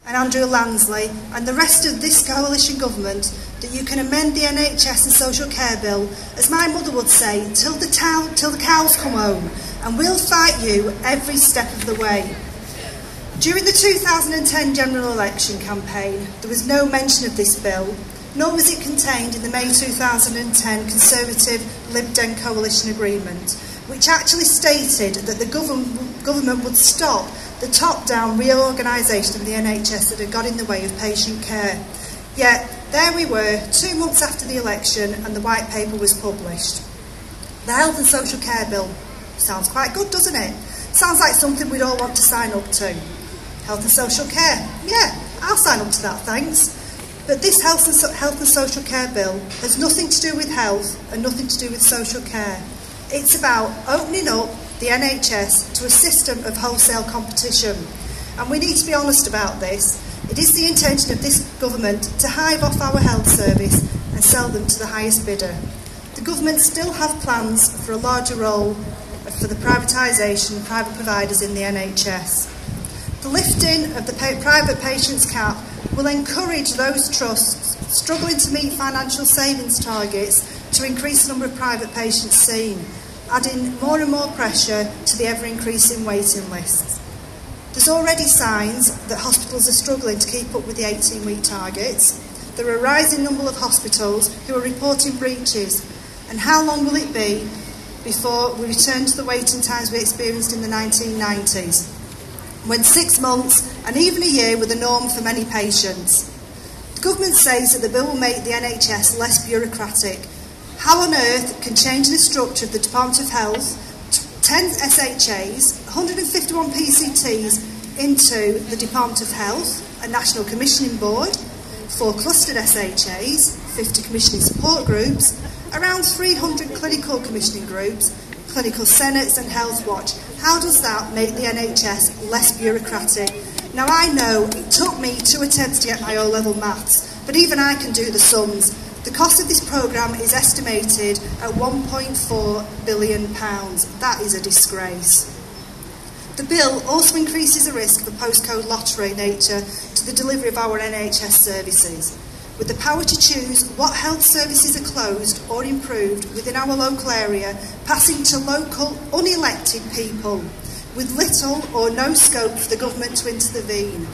and Andrew Lansley and the rest of this coalition government that you can amend the NHS and social care bill, as my mother would say, till the cows come home, and we'll fight you every step of the way. During the 2010 general election campaign, there was no mention of this bill, nor was it contained in the May 2010 Conservative Lib Dem coalition agreement, which actually stated that the government would stop the top-down reorganisation of the NHS that had got in the way of patient care. Yet, there we were, 2 months after the election, and the white paper was published. The Health and Social Care Bill sounds quite good, doesn't it? Sounds like something we'd all want to sign up to. Health and social care, yeah, I'll sign up to that, thanks. But this Health and Social Care Bill has nothing to do with health and nothing to do with social care. It's about opening up the NHS to a system of wholesale competition. And we need to be honest about this. It is the intention of this government to hive off our health service and sell them to the highest bidder. The government still have plans for a larger role for the privatisation of private providers in the NHS. The lifting of the private patients cap will encourage those trusts struggling to meet financial savings targets to increase the number of private patients seen, adding more and more pressure to the ever-increasing waiting lists. There's already signs that hospitals are struggling to keep up with the 18-week targets. There are a rising number of hospitals who are reporting breaches. And how long will it be before we return to the waiting times we experienced in the 1990s, when 6 months and even a year were the norm for many patients? The government says that the bill will make the NHS less bureaucratic. How on earth can changing the structure of the Department of Health, 10 SHAs, 151 PCTs into the Department of Health, a national commissioning board, 4 clustered SHAs, 50 commissioning support groups, around 300 clinical commissioning groups, clinical senates and Health Watch? How does that make the NHS less bureaucratic? Now I know it took me 2 attempts to get my O-level maths, but even I can do the sums. The cost of this programme is estimated at £1.4 billion. That is a disgrace. The bill also increases the risk of a postcode lottery nature to the delivery of our NHS services, with the power to choose what health services are closed or improved within our local area, passing to local, unelected people, with little or no scope for the government to intervene.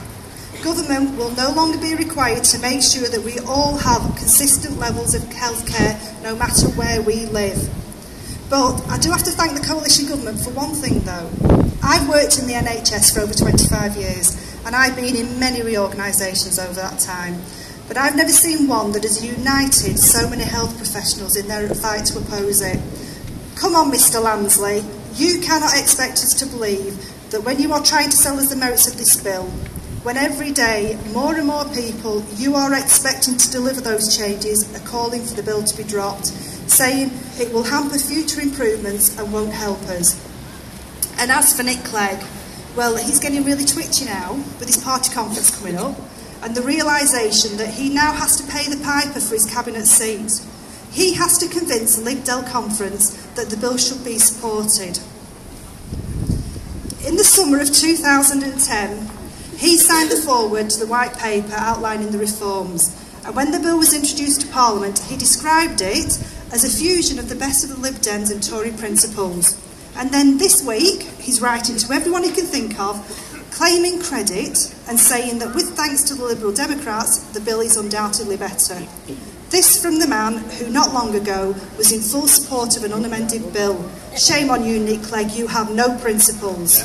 Government will no longer be required to make sure that we all have consistent levels of healthcare, no matter where we live. But I do have to thank the coalition government for one thing though. I've worked in the NHS for over 25 years, and I've been in many reorganisations over that time. But I've never seen one that has united so many health professionals in their fight to oppose it. Come on, Mr Lansley, you cannot expect us to believe that when you are trying to sell us the merits of this bill, when every day more and more people you are expecting to deliver those changes are calling for the bill to be dropped, saying it will hamper future improvements and won't help us. And as for Nick Clegg, well, he's getting really twitchy now with his party conference coming up, and the realisation that he now has to pay the piper for his cabinet seat. He has to convince the Lib Dem conference that the bill should be supported. In the summer of 2010, he signed the foreword to the white paper outlining the reforms, and when the bill was introduced to Parliament, he described it as a fusion of the best of the Lib Dems and Tory principles. And then this week, he's writing to everyone he can think of, claiming credit and saying that with thanks to the Liberal Democrats, the bill is undoubtedly better. This from the man who not long ago was in full support of an unamended bill. Shame on you, Nick Clegg, you have no principles.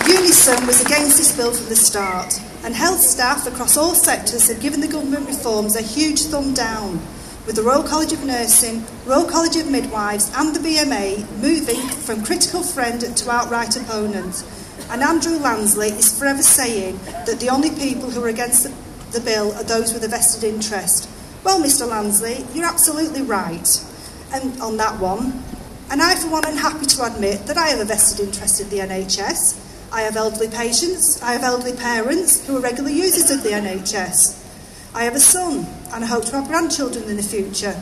Unison was against this bill from the start, and health staff across all sectors have given the government reforms a huge thumb down, with the Royal College of Nursing, Royal College of Midwives and the BMA moving from critical friend to outright opponent. And Andrew Lansley is forever saying that the only people who are against the bill are those with a vested interest. Well, Mr Lansley, you're absolutely right and on that one. And I, for one, am happy to admit that I have a vested interest in the NHS. I have elderly patients, I have elderly parents who are regular users of the NHS. I have a son, and I hope to have grandchildren in the future.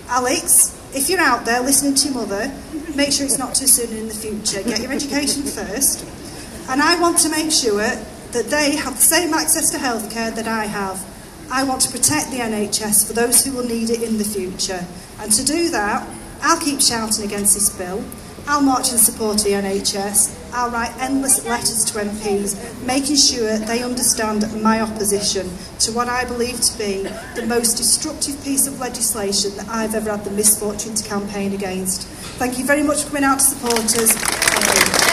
Alex, if you're out there listening to your mother, make sure it's not too soon in the future. Get your education first. And I want to make sure that they have the same access to healthcare that I have. I want to protect the NHS for those who will need it in the future. And to do that, I'll keep shouting against this bill. I'll march in support of the NHS. I'll write endless letters to MPs, making sure they understand my opposition to what I believe to be the most destructive piece of legislation that I've ever had the misfortune to campaign against. Thank you very much for coming out to support us. Thank you.